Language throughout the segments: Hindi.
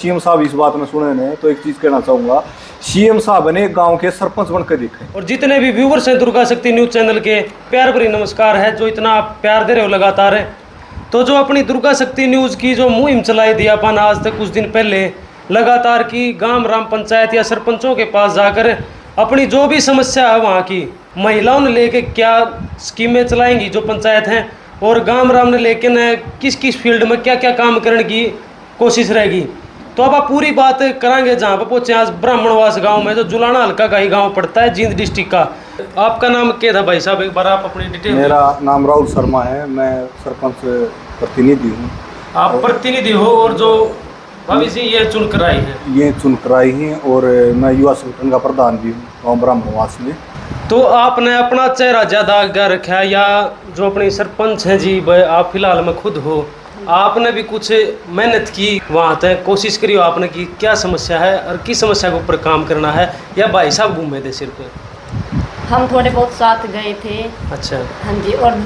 सीएम साहब इस बात में सुने ने तो एक चीज कहना चाहूंगा, सीएम साहब ने गांव के सरपंच बनकर दिखे। और जितने भी व्यूवर्स हैं दुर्गा शक्ति न्यूज चैनल के, प्यार भरी नमस्कार है। जो इतना आप प्यार दे रहे हो लगातार है, तो जो अपनी दुर्गा शक्ति न्यूज की जो मुहिम चलाई थी अपन आज तक कुछ दिन पहले लगातार की गांव राम पंचायत या सरपंचों के पास जाकर अपनी जो भी समस्या है वहाँ की महिलाओं ने लेके क्या स्कीमें चलाएंगी जो पंचायत हैं, और गांव राम ने लेके न किस किस फील्ड में क्या क्या काम करने की कोशिश रहेगी। तो अब आप पूरी बात करांगे जहाँ पर पहुँचे आज ब्राह्मणवास गांव में, जो जुलाना हल्का का ही गांव पड़ता है, जींद डिस्ट्रिक्ट का। आपका नाम क्या था भाई साहब, एक बार आप अपनी डिटेल। मेरा नाम राहुल शर्मा है, मैं सरपंच प्रतिनिधि हूँ। आप प्रतिनिधि हो और जो भविष्य ये चुनकर आई है, ये चुनकर आई हैं, और मैं युवा संगठन का प्रधान भी हूँ गाँव ब्राह्मणवास में। तो आपने अपना चेहरा ज़्यादा आगे रखा है, या जो अपने सरपंच हैं जी आप फिलहाल में खुद हो, आपने भी कुछ मेहनत की वहाँ तक, कोशिश करी हो आपने कि क्या समस्या है और किस समस्या के ऊपर काम करना है, या भाई साहब घूमे थे सिर पे? हम थोड़े बहुत साथ गए थे। अच्छा। हाँ जी। और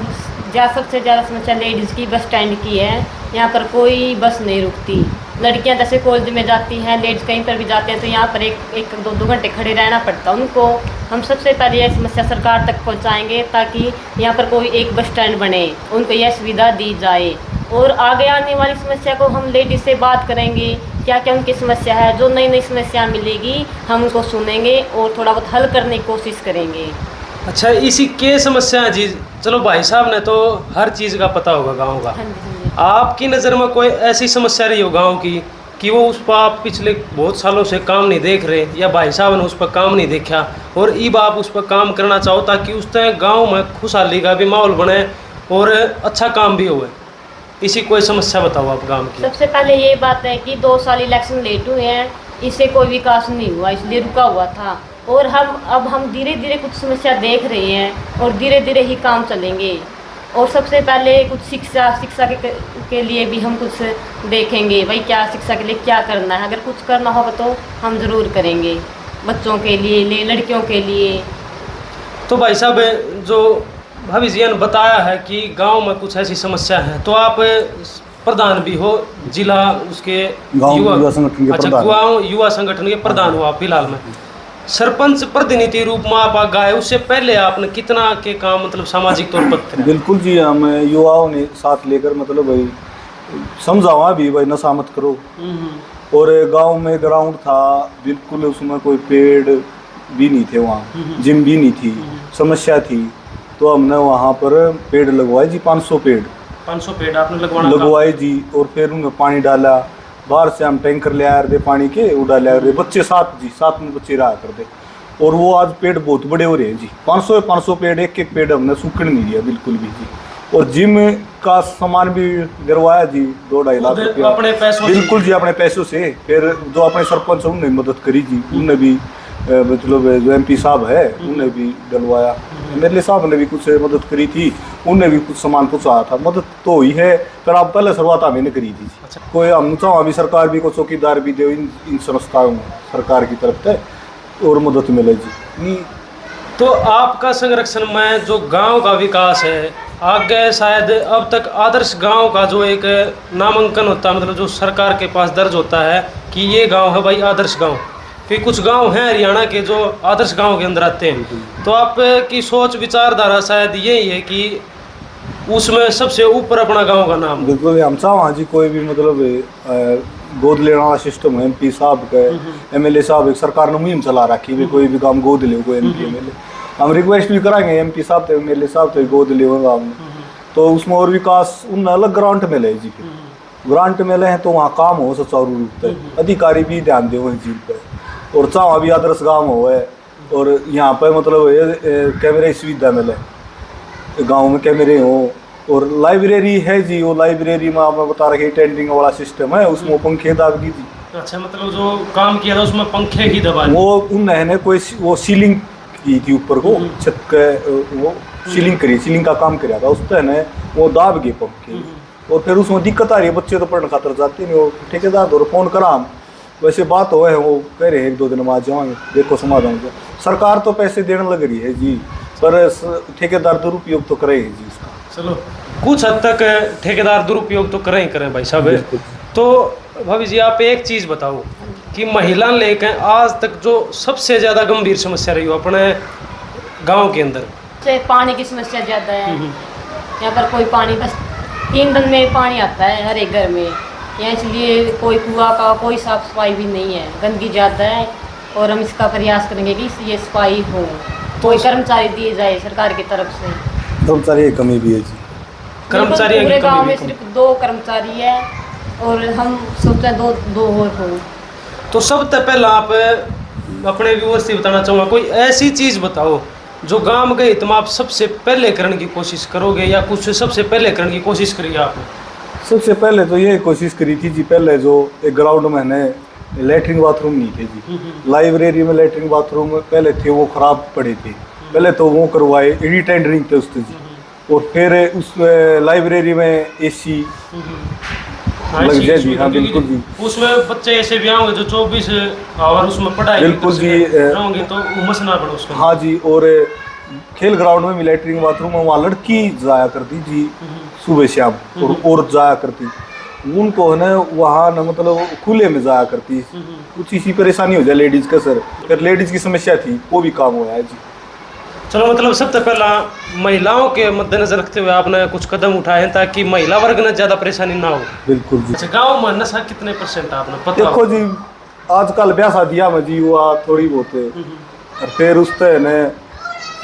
सबसे ज़्यादा समस्या लेडीज़ की बस स्टैंड की है। यहाँ पर कोई बस नहीं रुकती। लड़कियाँ जैसे कॉलेज में जाती हैं, लेडीज़ कहीं पर भी जाते हैं, तो यहाँ पर एक दो घंटे खड़े रहना पड़ता है उनको। हम सबसे पहले यह समस्या सरकार तक पहुँचाएँगे ताकि यहाँ पर कोई एक बस स्टैंड बने, उनको यह सुविधा दी जाए। और आगे आने वाली समस्या को हम लेडीज से बात करेंगे, क्या क्या उनकी समस्या है, जो नई नई समस्या मिलेगी हम उनको सुनेंगे और थोड़ा बहुत हल करने की कोशिश करेंगे। अच्छा, इसी के समस्या है जी। चलो भाई साहब ने तो हर चीज़ का पता होगा गांव का। हाँ जी। आपकी नज़र में कोई ऐसी समस्या रही हो गांव की कि वो उस पर आप पिछले बहुत सालों से काम नहीं देख रहे, या भाई साहब ने उस पर काम नहीं देखा और अब आप उस पर काम करना चाहो ताकि उस तरह गाँव में खुशहाली का भी माहौल बने और अच्छा काम भी हो? इसी कोई समस्या बताओ आप गांव की। सबसे पहले ये बात है कि 2 साल इलेक्शन लेट हुए हैं, इससे कोई विकास नहीं हुआ, इसलिए रुका हुआ था। और हम धीरे धीरे कुछ समस्या देख रहे हैं और धीरे धीरे ही काम चलेंगे। और सबसे पहले कुछ शिक्षा के लिए भी हम कुछ देखेंगे, भाई क्या शिक्षा के लिए क्या करना है। अगर कुछ करना होगा तो हम ज़रूर करेंगे, बच्चों के लिए, लड़कियों के लिए। तो भाई साहब, जो भविष्य जी ने बताया है कि गांव में कुछ ऐसी समस्या है, तो आप प्रधान भी हो जिला उसके युवा संगठन के अच्छा, प्रधान। युवा संगठन के प्रधान हो आप फिलहाल में। सरपंच प्रतिनिधि रूप में आप गए, उससे पहले आपने कितना के काम मतलब सामाजिक तौर पर? बिल्कुल जी, हम युवाओं ने साथ लेकर मतलब भाई समझावा भी, भाई नशा मत करो। और गांव में ग्राउंड था बिल्कुल, उसमें कोई पेड़ भी नहीं थे, वहाँ जिम भी नहीं थी, समस्या थी। तो हमने वहाँ पर पेड़ लगवाए जी, 500 पेड़ आपने लगवाए जी। और फिर उनमें पानी डाला, बाहर से हम टैंकर ले आए थे पानी के, वो डाले थे बच्चे साथ में बच्चे रहा करते। और वो आज पेड़ बहुत बड़े हो रहे हैं जी, 500 पेड़, एक पेड़ हमने सूखने नहीं दिया बिल्कुल भी जी। और जिम का सामान भी गिरवाया जी, 2-2.5 लाख रुपया अपने पैसों बिल्कुल जी, अपने पैसों से। फिर जो अपने सरपंच उन्होंने मदद करी जी, उनने भी मतलब जो MP साहब है उन्हें भी डलवाया, MLA साहब ने भी कुछ मदद करी थी, उनने भी कुछ सामान पहुँचाया था। मदद तो हुई है, पर आप पहले शुरुआत हमें करी थी। अच्छा। कोई हम चाहो अभी सरकार भी को चौकीदार भी दे इन संस्थाओं में सरकार की तरफ से, और मदद मिले जी। तो आपका संरक्षण में जो गांव का विकास है आगे, शायद अब तक आदर्श गांव का जो एक नामांकन होता है, मतलब जो सरकार के पास दर्ज होता है कि ये गांव है भाई आदर्श गांव, फिर कुछ गांव हैं हरियाणा के जो आदर्श गांव के अंदर आते हैं। तो आपकी सोच विचारधारा शायद यही है कि उसमें सबसे ऊपर अपना गांव का नाम। बिल्कुल, हम चाहो जी कोई भी मतलब गोद लेने वाला सिस्टम है। MP साहब का, MLA साहब, एक सरकार ने मुहिम चला रखी है, कोई भी काम गोद ले, कोई MP MLA। हम रिक्वेस्ट भी कराएंगे MP साहब तो MLA साहब तो गोद ले गाँव में, तो उसमें और विकास उन अलग ग्रांट मिले जी। फिर ग्रांट मिले हैं तो वहाँ काम हो सुचारू रूप से, अधिकारी भी ध्यान दे उस चीज़ पर। और चाहो अभी आदर्श गाँव हो है, और यहाँ पर मतलब कैमरे की सुविधा मिले, गाँव में कैमरे हो, और लाइब्रेरी है जी। वो लाइब्रेरी में आपने बता रखे टेंटिंग वाला सिस्टम है, उसमें पंखे दाब की जी। अच्छा, मतलब जो काम किया था उसमें पंखे ही दबा वो उन्होंने कोई वो सीलिंग की थी ऊपर को, छत के वो सीलिंग का काम किया था, उस तरह वो दाब गए पंखे। और फिर उसमें दिक्कत आ रही है, बच्चे तो पढ़ने खातर जाते नहीं। वो ठेकेदार और फोन करा हम, वैसे बात हो है, वो कह रहे हैं 1-2 दिन में आ जाएंगे, देखो समाधान। सरकार तो पैसे देने लग रही है जी, पर ठेकेदार दुरुपयोग तो करे जी इसका। चलो, कुछ हद तक ठेकेदार दुरुपयोग तो करें भाई साहब। तो भाभी जी आप एक चीज़ बताओ कि महिला लेकर आज तक जो सबसे ज़्यादा गंभीर समस्या रही हो अपने गांव के अंदर। से पानी की समस्या ज़्यादा है। यहाँ पर कोई पानी बस 3 दिन में पानी आता है हर एक घर में। यहाँ इसलिए कोई कुआं का कोई साफ सफाई भी नहीं है, गंदगी ज़्यादा है। और हम इसका प्रयास करेंगे कि ये सफाई हो, कोई कर्मचारी दिए जाए सरकार की तरफ से। कर्मचारी की कमी भी है जी। कर्मचारी पूरे गांव में सिर्फ 2 कर्मचारी है और हम सोचते हैं दो और हो। तो सबसे पहला आप अपने व्यूअर्स से बताना चाहूँगा कोई ऐसी चीज़ बताओ जो गांव के हित में आप सबसे पहले करने की कोशिश करोगे या कुछ सबसे पहले करने की कोशिश करिए आपने। सबसे पहले तो ये कोशिश करी थी जी, पहले जो एक ग्राउंड में है लेटरिन बाथरूम नहीं थे जी। लाइब्रेरी में लेटरिन बाथरूम पहले थे वो खराब पड़े थे, पहले तो वो करवाए, एडी टेंडरिंग थे उससे जी। और फिर उस लाइब्रेरी में एसी लग जाए जी। हाँ बिल्कुल जी। उसमें बच्चे ऐसे भी होंगे जो 24 आवर उसमें पढ़ाई बिल्कुल जी होंगे तो उमस ना पड़े उसमें। हाँ जी। और खेल ग्राउंड में लेटरिन बाथरूम में वहाँ लड़की जाया करती जी सुबह शाम, और औरत जाया करती। उनको है ना वहाँ न मतलब खुले में जाया करती। कुछ इसी परेशानी हो जाए लेडीज़ का सर, फिर लेडीज़ की समस्या थी वो भी काम हुआ है जी। चलो मतलब सबसे पहला महिलाओं के मद्देनजर रखते हुए आपने कुछ कदम उठाए हैं ताकि महिला वर्ग ने ज़्यादा परेशानी ना हो। बिल्कुल जी। अच्छा गाँव में नशा कितने % आपने पता देखो जी आजकल ब्याह शादियाँ में जी हुआ थोड़ी बहुत है, और फिर उस ने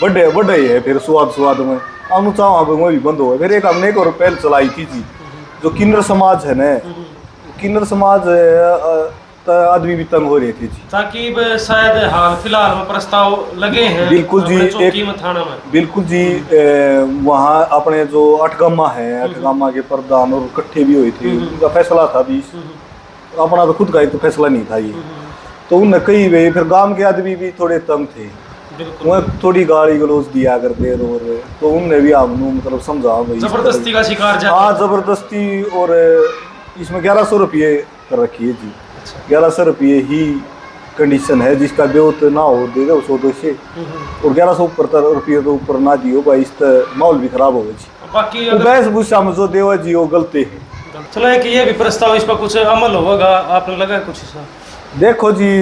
बड़े बड़े है फिर स्वाद में हम चाह वो भी बंद हो। फिर एक हमने एक और पहल चलाई थी जी, जो किन्नर समाज है ना, किन्नर समाज आदमी भी तंग हो रहे थे जी। ताकि शायद हाल फिलहाल में प्रस्ताव लगे हैं। बिल्कुल जी। एक थाना में बिल्कुल जी वहाँ अपने जो अठगामा है, अठगामा के प्रधान और इकट्ठे भी हुए थे, उनका फैसला था भी, अपना तो खुद का एक तो फैसला नहीं था ये। तो उनने कई वे फिर गांव के आदमी भी थोड़े तंग थे, वो थोड़ी गाली गलौज दिया करते और तो उनने भी हमने मतलब समझा भाई जबरदस्ती का शिकार। हाँ जबरदस्ती। और इसमें 1100 रुपये कर रखी है जी। 1100 रुपये ही कंडीशन है, जिसका ब्योत ना हो दे दो 100 से, और 1100 रुपये तो ऊपर ना दियो भाई, इस माहौल भी खराब हो जी। बाकी बैस भूषा में जो देवा जी वो गलती है। चलो एक ये भी प्रस्ताव इस पर कुछ अमल होगा आपने लगा कुछ हिसाब? देखो जी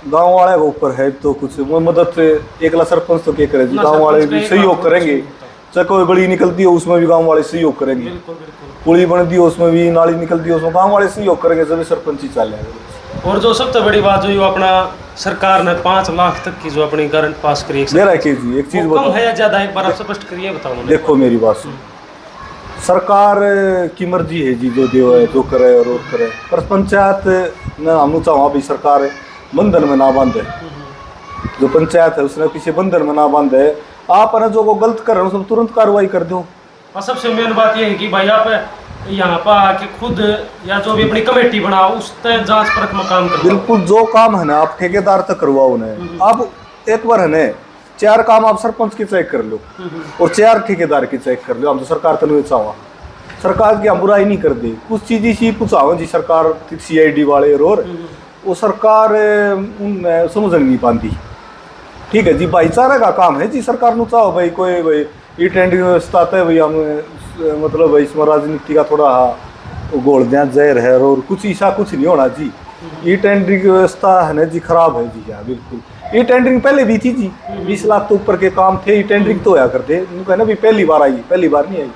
गांव वाले के ऊपर है तो कुछ वो मदद से एकला सरपंच तो क्या करे जी, गांव वाले भी सहयोग करेंगे। चाहे कोई गली निकलती है उसमें भी गांव वाले सहयोग करेंगे, पुली बनती है उसमें भी, नाली निकलती है उसमें गांव वाले सहयोग करेंगे, सभी सरपंच ही चल। और जो सबसे बड़ी बात जो अपना सरकार ने 5 लाख तक की जो अपनी गारंटी पास करी है, मेरा जी एक चीज कम है या ज्यादा, एक बार आप स्पष्ट करिए बताओ। देखो मेरी बात सुन, सरकार की मर्जी है जी, जो देव है जो करे और करे, पर पंचायत ने हम चाहो भाई सरकार बंधन में ना बांधे। जो पंचायत है उसने किसी बंधन में ना बांधे, आप न जो को गलत कर रहे हो सब तुरंत कार्रवाई कर दो। और सबसे मेन बात ये है कि भाई आप यहाँ पर आके खुद या जो भी अपनी कमेटी बनाओ उस तय जांच परख में काम करो। बिल्कुल जो काम है ना आप ठेकेदार तक करवाओ उन्हें। आप एक बार है ना 4 काम आप सरपंच की चेक कर लो और 4 ठेकेदार की चेक कर लो। हम तो सरकार तनु चाहो सरकार की हम बुराई नहीं कर दे, कुछ चीज़ इसी पूछाओ जी सरकार CID वाले और वो सरकार उन समझ नहीं पाती। ठीक है जी, भाईचारा का काम है जी, सरकार नु चाहो भाई कोई भाई ये टेंडरिंग व्यवस्था है भाई, हम मतलब भाई इसमें राजनीति का थोड़ा गोल दिया जहर है और कुछ ऐसा कुछ नहीं होना जी। ये टेंडरिंग व्यवस्था है ना जी खराब है जी। हाँ बिल्कुल, ये टेंडरिंग पहले भी थी जी, 20 लाख तो ऊपर के काम थे, ये टेंडरिंग तो होया करते उनका ना भी पहली बार आई, पहली बार नहीं आई,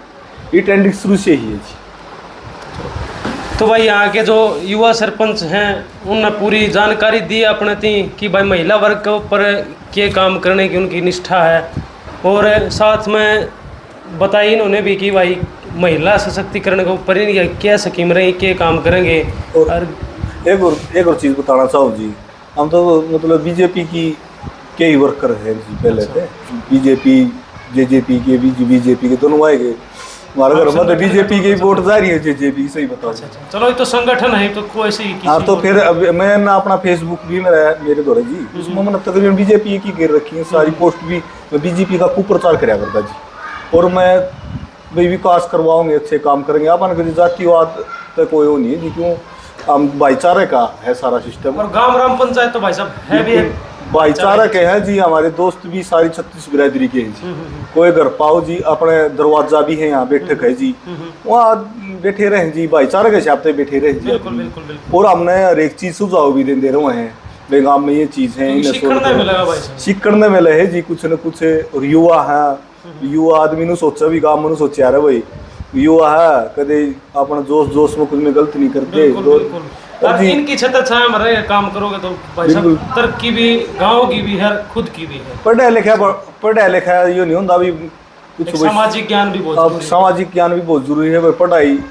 ये टेंडरिंग शुरू से ही है जी। तो भाई यहाँ के जो युवा सरपंच हैं उनने पूरी जानकारी दी अपने थी कि भाई महिला वर्ग के ऊपर के काम करने की उनकी निष्ठा है, और साथ में बताई इन्होंने भी कि भाई महिला सशक्तिकरण के ऊपर ही क्या स्कीम रही के काम करेंगे। और एक और चीज़ बताना चाहूँ जी, हम तो मतलब बीजेपी की के ही वर्कर हैं जी, पहले थे बीजेपी JJP के बीजेपी के दोनों आए गए, हमारे घर में तो बीजेपी की वोट जा रही है JJP, सही बताओ। चलो ये तो संगठन है तो कोई ऐसी। हाँ तो फिर अब मैं ना अपना फेसबुक भी मेरे द्वारा जी, उसमें मैंने तकरीबन बीजेपी की गिर रखी है सारी पोस्ट भी, मैं बीजेपी का कुप्रचार कराया करता जी। और मैं भाई विकास करवाओगे, अच्छे काम करेंगे, अपन जातिवाद तक कोई वो नहीं है जी, क्यों हम भाईचारे का है सारा सिस्टम। और गांव ग्राम पंचायत तो भाई साहब है भी भाईचारा के हैं जी। हमारे दोस्त भी सारी 36 बिरादरी के हैं जी। कोई घर पाओ जी, अपने दरवाजा भी है, यहाँ बैठक है जी, वहाँ बैठे रहे जी, भाईचारा के हिसाब से बैठे रहे जी। बिल्कुल बिल्कुल बिल्कुल। और हमने हर एक चीज सुझाव भी दे रहे हैं, बेगाम में ये चीज है, सीखने में लगा भाई साहब, सीखने में लगे जी कुछ न कुछ। और युवा है, युवा आदमी नु सोचा भी काम में सोचा रहे भाई, युवा है कदे अपना जोश जोश में कुछ में गलत नहीं करते। बिल्कुल बिल्कुल। और इनकी छत्र छाया में रह काम करोगे तो भाई साहब तरक्की भी गांव की भी है, खुद की भी है। पढ़ा लिखा ये नहीं होता भी कुछ। सामाजिक ज्ञान भी बहुत अब सामाजिक ज्ञान भी बहुत जरूरी है भाई।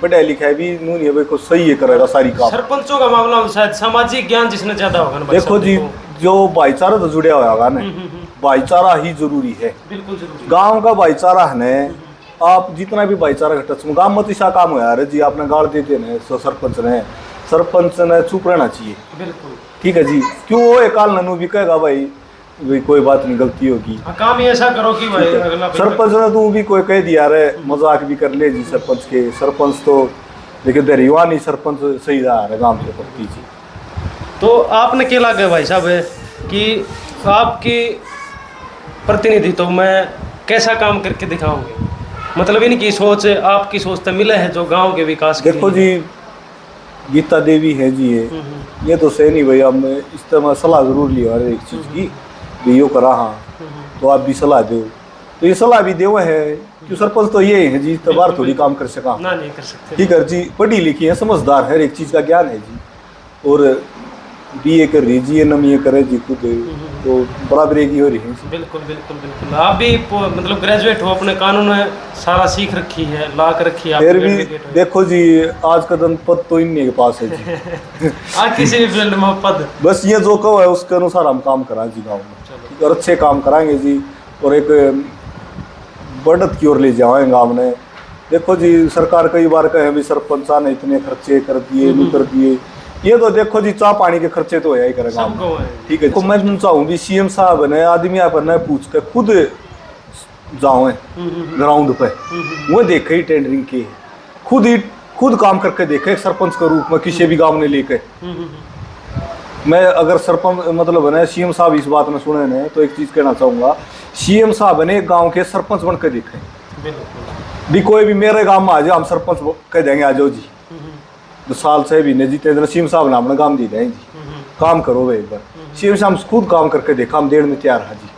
पढ़ाई लिखाई भी नहीं है भाई, को सही है करेगा सारी काम। सरपंचों का मामला में शायद सामाजिक ज्ञान जिसने ज्यादा होगा ना भाई देखो साहब, जी, जो भाईचारा तो जुड़े हुआ होगा ना, भाईचारा ही जरूरी है। बिल्कुल जरूरी। गांव का भाईचारा है ना, आप जितना भी भाईचारा का टच में गांव में तो काम हो यार जी, आपने गाड़ देते ना सरपंच ने चुप रहना चाहिए। बिल्कुल ठीक है जी, क्यों वो एक काल ननू भी कहेगा भाई कोई बात नहीं, गलती होगी, काम ही ऐसा करो कि भाई अगला सरपंच ने तू भी कोई कह दिया रे, मजाक भी कर ले जी सरपंच के। सरपंच तो लेकिन दरिया नहीं, सरपंच सही रहा है गांव के प्रति जी। तो आपने क्या लगा भाई साहब कि आपकी प्रतिनिधि तो मैं कैसा काम करके दिखाऊंगी, मतलब इनकी सोच आपकी सोच तो मिले है जो गांव के विकास के देखो जी, गीता देवी है जी, ये तो सही नहीं भाई, हम इस तरह सलाह जरूर लिया हर एक चीज़ की भी यो करा, हाँ तो आप भी सलाह दो, तो ये सलाह भी देवे है कि सरपंच तो ये है जी, तबार थोड़ी काम कर सका ना नहीं कर सकते। ठीक है जी, पढ़ी लिखी है, समझदार है, एक चीज़ का ज्ञान है जी, और बीए कर रही जी, एमए करे जी खुद, तो बराबरी की हो रही है। बिल्कुल बिल्कुल बिल्कुल। आप भी मतलब ग्रेजुएट हो, अपने कानून में सारा सीख रखी है, ला कर रखी है, फिर भी देखो जी, आज का दिन पद तो इन्हीं के पास है जी। आज किसी भी फील्ड में पद, बस ये जो कहो है उसके अनुसार हम काम कराएं जी गाँव में, ठीक, और अच्छे काम कराएंगे जी, और एक बढ़त की ओर ले जाएंगे गाँव में। देखो जी, सरकार कई बार कहे भी सरपंचा ने इतने खर्चे कर दिए, नहीं कर दिए, ये तो देखो जी चाह पानी के खर्चे तो है ही करेगा, ठीक है। तो मैं चाहूँ भी सीएम साहब ने आदमी पर न पूछ के खुद जाओ ग्राउंड पे, वो देखे ही टेंडरिंग के, खुद काम करके देखे सरपंच के रूप में किसी भी गांव ने लेके। मैं अगर सरपंच मतलब है सीएम साहब इस बात में सुने ने, तो एक चीज कहना चाहूँगा, सीएम साहब ने गाँव के सरपंच बन के देखे भी, कोई भी मेरे गाँव में आ जाओ हम सरपंच कह देंगे, आ जाओ जी 2 साल से भी नहीं जीते, सीएम साहब ने अपना काम दे दें जी, काम करो भाई एक बार। सीएम साहब खुद काम करके देखा, हम देने में तैयार है जी,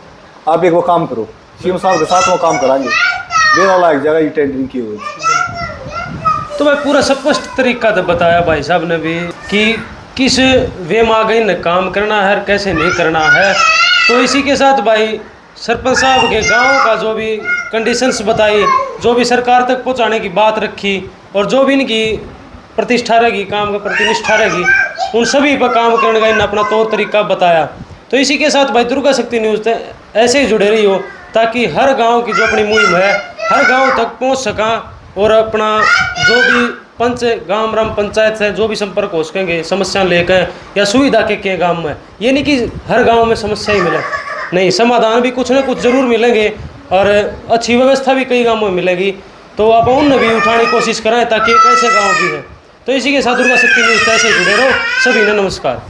आप एक बार काम करो, सीएम साहब के साथ वो काम कराएंगे, मेरा लायक जगह ये टेंडरिंग की हुई। तो भाई पूरा स्पष्ट तरीका तो बताया भाई साहब ने भी कि किस वे में आगे न काम करना है, कैसे नहीं करना है। तो इसी के साथ भाई सरपंच साहब के गांव का जो भी कंडीशंस बताई, जो भी सरकार तक पहुंचाने की बात रखी, और जो भी इनकी प्रतिष्ठा रहेगी, काम का प्रतिनिष्ठा रहेगी, उन सभी पर काम करने का इन्हें अपना तौर तरीका बताया। तो इसी के साथ भाई दुर्गा शक्ति न्यूज़ ऐसे ही जुड़े रही हो, ताकि हर गांव की जो अपनी मुहिम है हर गांव तक पहुंच सका, और अपना जो भी पंच गांव ग्राम पंचायत से जो भी संपर्क हो सकेंगे समस्या लेकर या सुविधा के गांव में, ये नहीं कि हर गांव में समस्या ही मिले, नहीं, समाधान भी कुछ ना कुछ जरूर मिलेंगे, और अच्छी व्यवस्था भी कई गाँवों में मिलेगी। तो आप उन भी उठाने की कोशिश कराएं ताकि एक ऐसे गाँव भी है। तो इसी के साथ दुर्गा शक्ति न्यूज़ ऐसे जुड़े रहो। सभी ने नमस्कार।